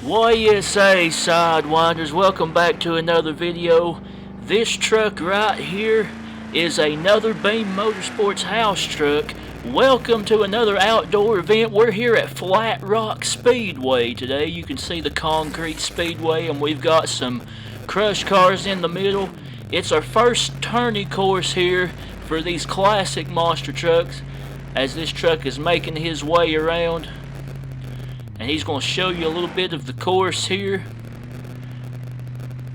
Why yes, Sidewinders, welcome back to another video. This truck right here is another Beam Motorsports house truck. Welcome to another outdoor event. We're here at Flat Rock Speedway today. You can see the concrete speedway, and we've got some crush cars in the middle. It's our first tourney course here for these classic monster trucks, as this truck is making his way around. And he's going to show you a little bit of the course here.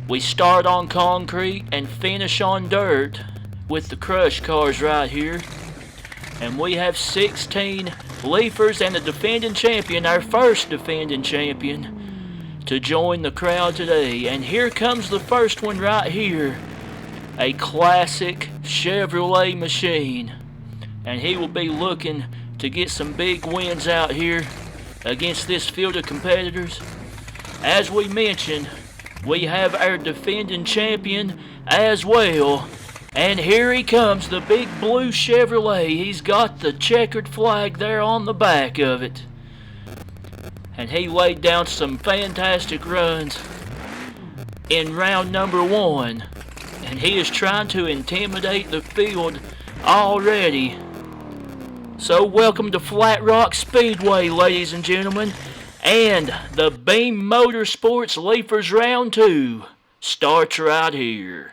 We start on concrete and finish on dirt with the crush cars right here. And we have 16 leafers and the defending champion, our first defending champion, to join the crowd today. And here comes the first one right here. A classic Chevrolet machine. And he will be looking to get some big wins out here against this field of competitors. As we mentioned, we have our defending champion as well. And here he comes, the big blue Chevrolet. He's got the checkered flag there on the back of it. And he laid down some fantastic runs in round number 1. And he is trying to intimidate the field already. So welcome to Flat Rock Speedway, ladies and gentlemen, and the Beam Motorsports Leafers Round 2 starts right here.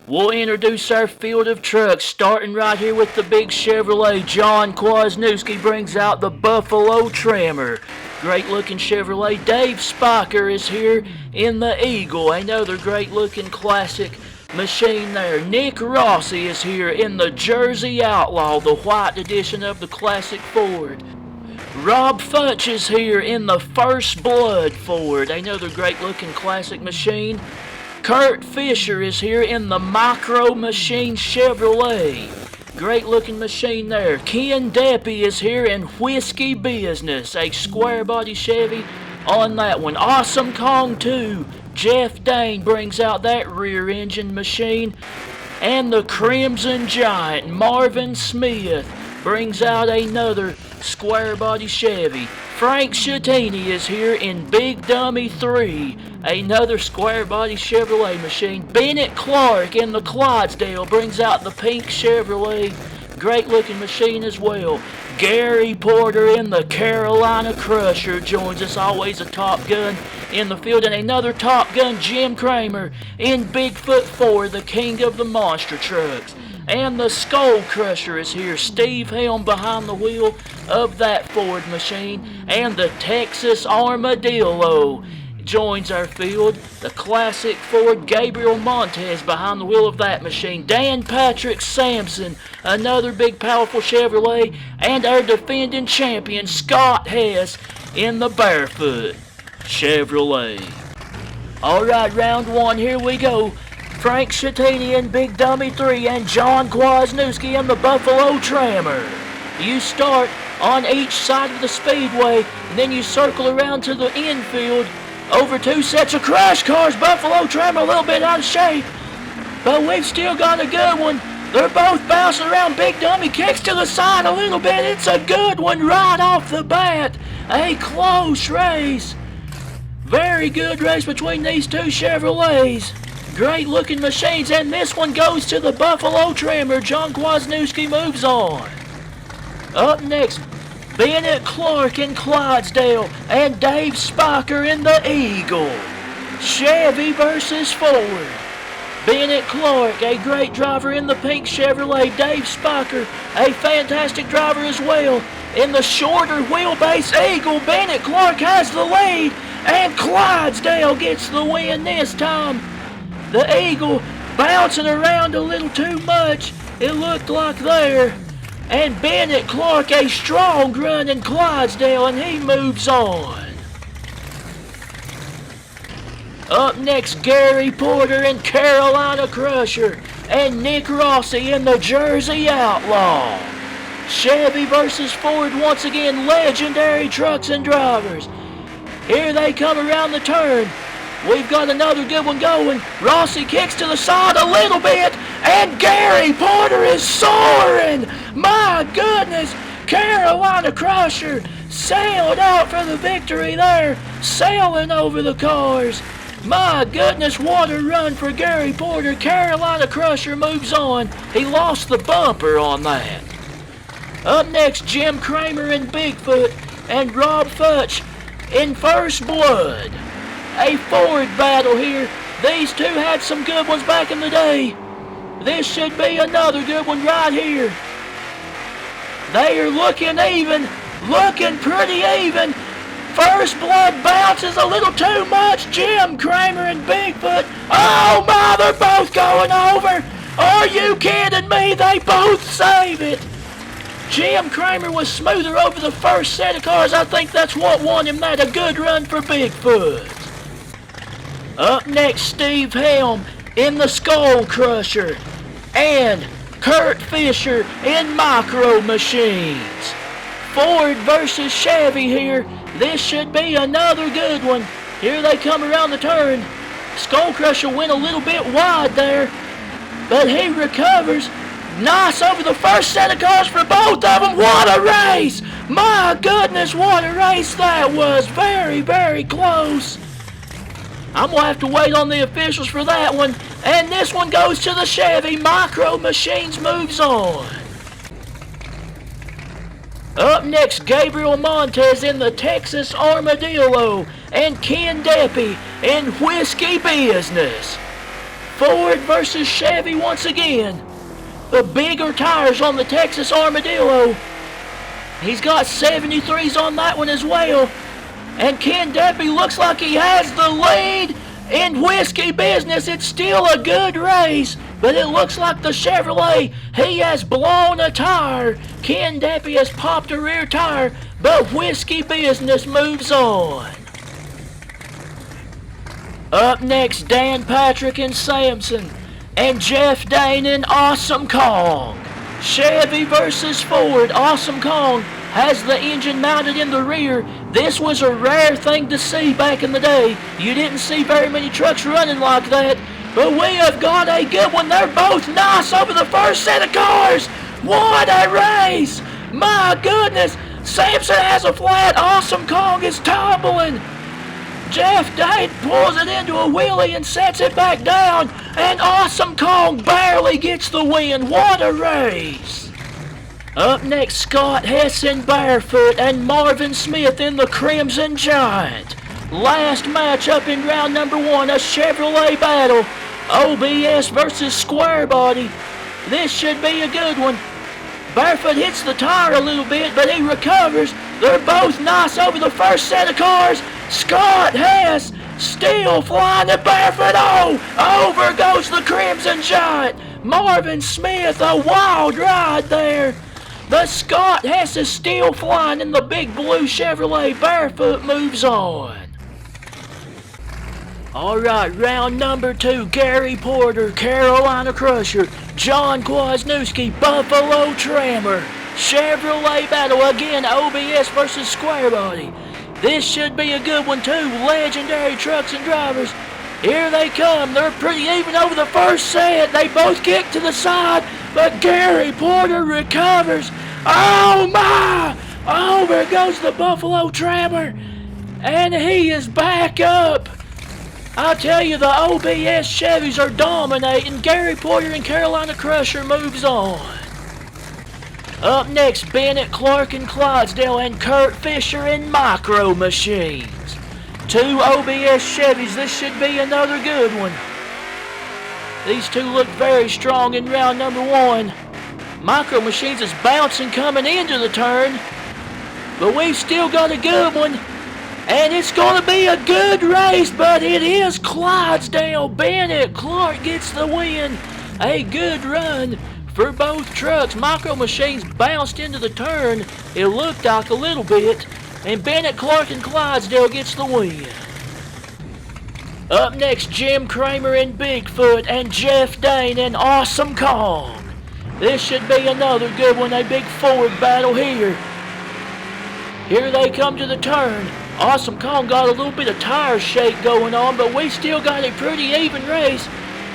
We'll introduce our field of trucks, starting right here with the big Chevrolet. John Kwasniewski brings out the Buffalo Trammer. Great looking Chevrolet. Dave Spiker is here in the Eagle, another great looking classic machine there. Nick Rossi is here in the Jersey Outlaw, the white edition of the classic Ford. Rob Futch is here in the First Blood Ford, another great looking classic machine. Kurt Fisher is here in the Micro Machine Chevrolet. Great looking machine there. Ken Deppy is here in Whiskey Business, a square body Chevy on that one. Awesome Kong 2. Jeff Dane brings out that rear engine machine. And the Crimson Giant, Marvin Smith, brings out another square body Chevy. Frank Shattini is here in Big Dummy 3, another square body Chevrolet machine. Bennett Clark in the Clydesdale brings out the pink Chevrolet, great looking machine as well. Gary Porter in the Carolina Crusher joins us, always a Top Gun in the field. And another Top Gun, Jim Kramer in Bigfoot 4, the king of the monster trucks. And the Skull Crusher is here. Steve Helm behind the wheel of that Ford machine. And the Texas Armadillo joins our field. The classic Ford, Gabriel Montez behind the wheel of that machine. Dan Patrick Sampson, another big powerful Chevrolet. And our defending champion, Scott Hess, in the Bearfoot Chevrolet. Alright, round 1, here we go. Frank Shattini in Big Dummy 3 and John Kwasniewski in the Buffalo Trammer. You start on each side of the speedway, and then you circle around to the infield over 2 sets of crush cars. Buffalo Trammer a little bit out of shape, but we've still got a good one. They're both bouncing around. Big Dummy kicks to the side a little bit. It's a good one right off the bat. A close race. Very good race between these two Chevrolets. Great looking machines, and this one goes to the Buffalo Trammer. John Kwasniewski moves on. Up next, Bennett Clark in Clydesdale and Dave Spiker in the Eagle. Chevy versus Ford. Bennett Clark, a great driver in the pink Chevrolet. Dave Spiker, a fantastic driver as well in the shorter wheelbase Eagle. Bennett Clark has the lead, and Clydesdale gets the win this time. The Eagle bouncing around a little too much, it looked like there. And Bennett Clark, a strong run in Clydesdale, and he moves on. Up next, Gary Porter in Carolina Crusher and Nick Rossi in the Jersey Outlaw. Chevy versus Ford once again, legendary trucks and drivers. Here they come around the turn. We've got another good one going. Rossi kicks to the side a little bit, and Gary Porter is soaring. My goodness, Carolina Crusher sailed out for the victory there, sailing over the cars. My goodness, what a run for Gary Porter. Carolina Crusher moves on. He lost the bumper on that. Up next, Jim Kramer and Bigfoot and Rob Futch in First Blood. A Ford battle here. These two had some good ones back in the day. This should be another good one right here. They are looking even, looking pretty even. First Blood bounces a little too much. Jim Kramer and Bigfoot. Oh my, they're both going over. Are you kidding me? They both save it. Jim Kramer was smoother over the first set of cars. I think that's what won him that. A good run for Bigfoot. Up next, Steve Helm in the Skull Crusher and Kurt Fisher in Micro Machines. Ford versus Chevy here. This should be another good one. Here they come around the turn. Skull Crusher went a little bit wide there, but he recovers. Nice over the first set of cars for both of them. What a race! My goodness, what a race that was. Very, very close. I'm going to have to wait on the officials for that one. And this one goes to the Chevy. Micro Machines moves on. Up next, Gabriel Montez in the Texas Armadillo and Ken Deppy in Whiskey Business. Ford versus Chevy once again. The bigger tires on the Texas Armadillo. He's got 73s on that one as well. And Ken Deppy looks like he has the lead in Whiskey Business. It's still a good race, but it looks like the Chevrolet, he has blown a tire. Ken Deppy has popped a rear tire, but Whiskey Business moves on. Up next, Dan Patrick and Sampson and Jeff Dane in Awesome Kong. Chevy versus Ford. Awesome Kong has the engine mounted in the rear. This was a rare thing to see back in the day. You didn't see very many trucks running like that. But we have got a good one. They're both nice over the first set of cars. What a race! My goodness! Sampson has a flat. Awesome Kong is tumbling. Jeff Dane pulls it into a wheelie and sets it back down. And Awesome Kong barely gets the win. What a race! Up next, Scott Hess in Bearfoot and Marvin Smith in the Crimson Giant. Last matchup in round number 1, a Chevrolet battle. OBS versus Square Body. This should be a good one. Bearfoot hits the tire a little bit, but he recovers. They're both nice over the first set of cars. Scott Hess still flying to Bearfoot. Oh, over goes the Crimson Giant. Marvin Smith, a wild ride there. The Scott Hess is still flying in the big blue Chevrolet. Bearfoot moves on. Alright, round number 2. Gary Porter, Carolina Crusher. John Kwasniewski, Buffalo Trammer. Chevrolet battle again, OBS versus Square Body. This should be a good one too. Legendary trucks and drivers. Here they come. They're pretty even over the first set. They both kick to the side, but Gary Porter recovers. Oh my! Over goes the Buffalo Trammer, and he is back up. I tell you, the OBS Chevys are dominating. Gary Porter and Carolina Crusher moves on. Up next, Bennett Clark and Clydesdale and Kurt Fisher in Micro Machines. 2 OBS Chevys. This should be another good one. These two look very strong in round number 1. Micro Machines is bouncing coming into the turn, but we've still got a good one. And it's going to be a good race, but it is Clydesdale. Bennett Clark gets the win. A good run for both trucks. Micro Machines bounced into the turn, it looked like a little bit, and Bennett Clark and Clydesdale gets the win. Up next, Jim Kramer and Bigfoot and Jeff Dane and Awesome Kong. This should be another good one, a big Ford battle here. Here they come to the turn. Awesome Kong got a little bit of tire shake going on, but we still got a pretty even race.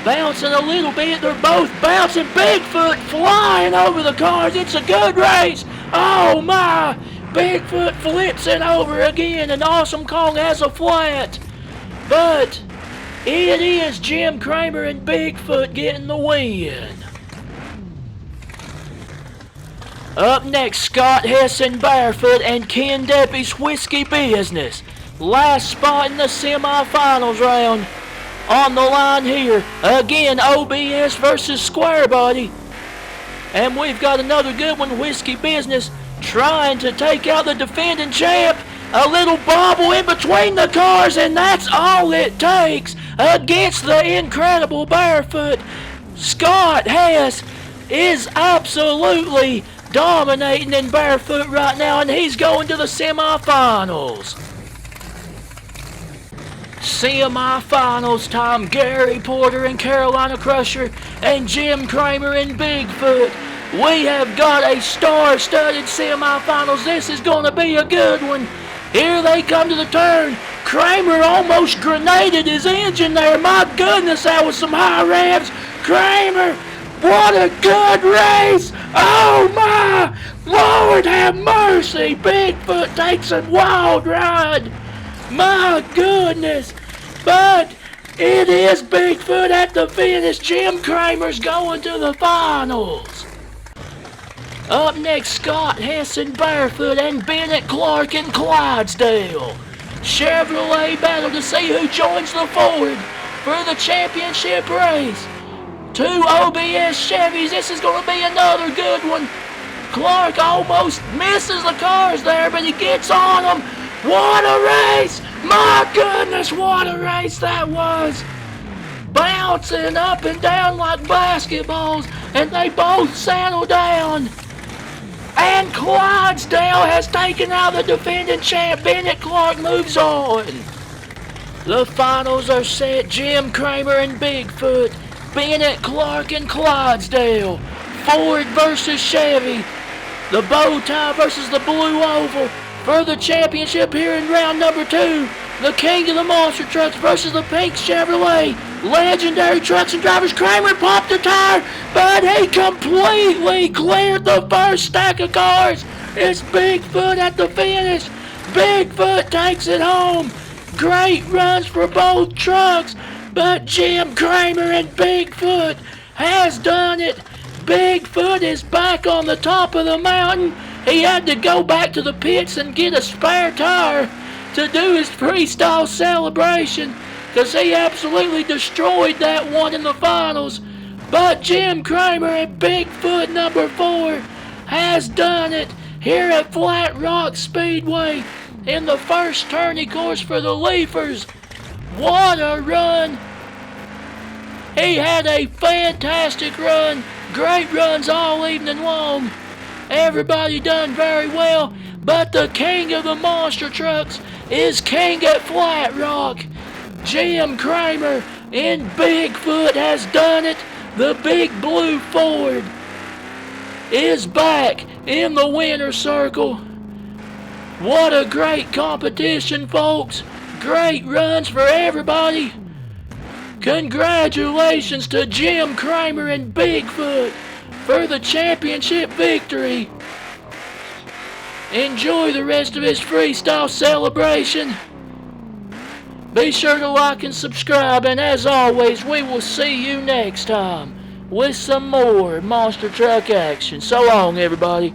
Bouncing a little bit, they're both bouncing. Bigfoot flying over the cars. It's a good race. Oh my! Bigfoot flips it over again, and Awesome Kong has a flat. But it is Jim Kramer and Bigfoot getting the win. Up next, Scott Hess and Bearfoot and Ken Deppy's Whiskey Business. Last spot in the semifinals round. On the line here, again, OBS versus Square Body. And we've got another good one, Whiskey Business, trying to take out the defending champ. A little bobble in between the cars, and that's all it takes against the incredible Bearfoot. Scott Hess is absolutely dominating in Bearfoot right now, and he's going to the semifinals. Semi-finals time, Gary Porter and Carolina Crusher and Jim Kramer and Bigfoot. We have got a star-studded semi-finals. This is going to be a good one. Here they come to the turn. Kramer almost grenaded his engine there. My goodness, that was some high revs. Kramer, what a good race. Oh my Lord have mercy. Bigfoot takes a wild ride. My goodness, but it is Bigfoot at the finish. Jim Kramer's going to the finals. Up next, Scott Hess and Bearfoot and Bennett Clark and Clydesdale. Chevrolet battle to see who joins the Ford for the championship race. Two OBS Chevys. This is going to be another good one. Clark almost misses the cars there, but he gets on them. What a race! My goodness, what a race that was! Bouncing up and down like basketballs, and they both settle down. And Clydesdale has taken out the defending champ. Bennett Clark moves on. The finals are set. Jim Kramer and Bigfoot, Bennett Clark and Clydesdale, Ford versus Chevy, the bow tie versus the blue oval. For the championship here in round number 2, the king of the monster trucks versus the pink Chevrolet. Legendary trucks and drivers. Kramer popped a tire, but he completely cleared the first stack of cars. It's Bigfoot at the finish. Bigfoot takes it home. Great runs for both trucks, but Jim Kramer and Bigfoot has done it. Bigfoot is back on the top of the mountain. He had to go back to the pits and get a spare tire to do his freestyle celebration, because he absolutely destroyed that one in the finals. But Jim Kramer and Bigfoot number 4 has done it here at Flat Rock Speedway in the first tourney course for the Leafers. What a run! He had a fantastic run. Great runs all evening long. Everybody done very well, but the king of the monster trucks is king at Flat Rock. Jim Kramer and Bigfoot has done it. The big blue Ford is back in the winner's circle. What a great competition, folks. Great runs for everybody. Congratulations to Jim Kramer and Bigfoot for the championship victory. Enjoy the rest of his freestyle celebration. Be sure to like and subscribe, and as always, we will see you next time with some more monster truck action. So long, everybody.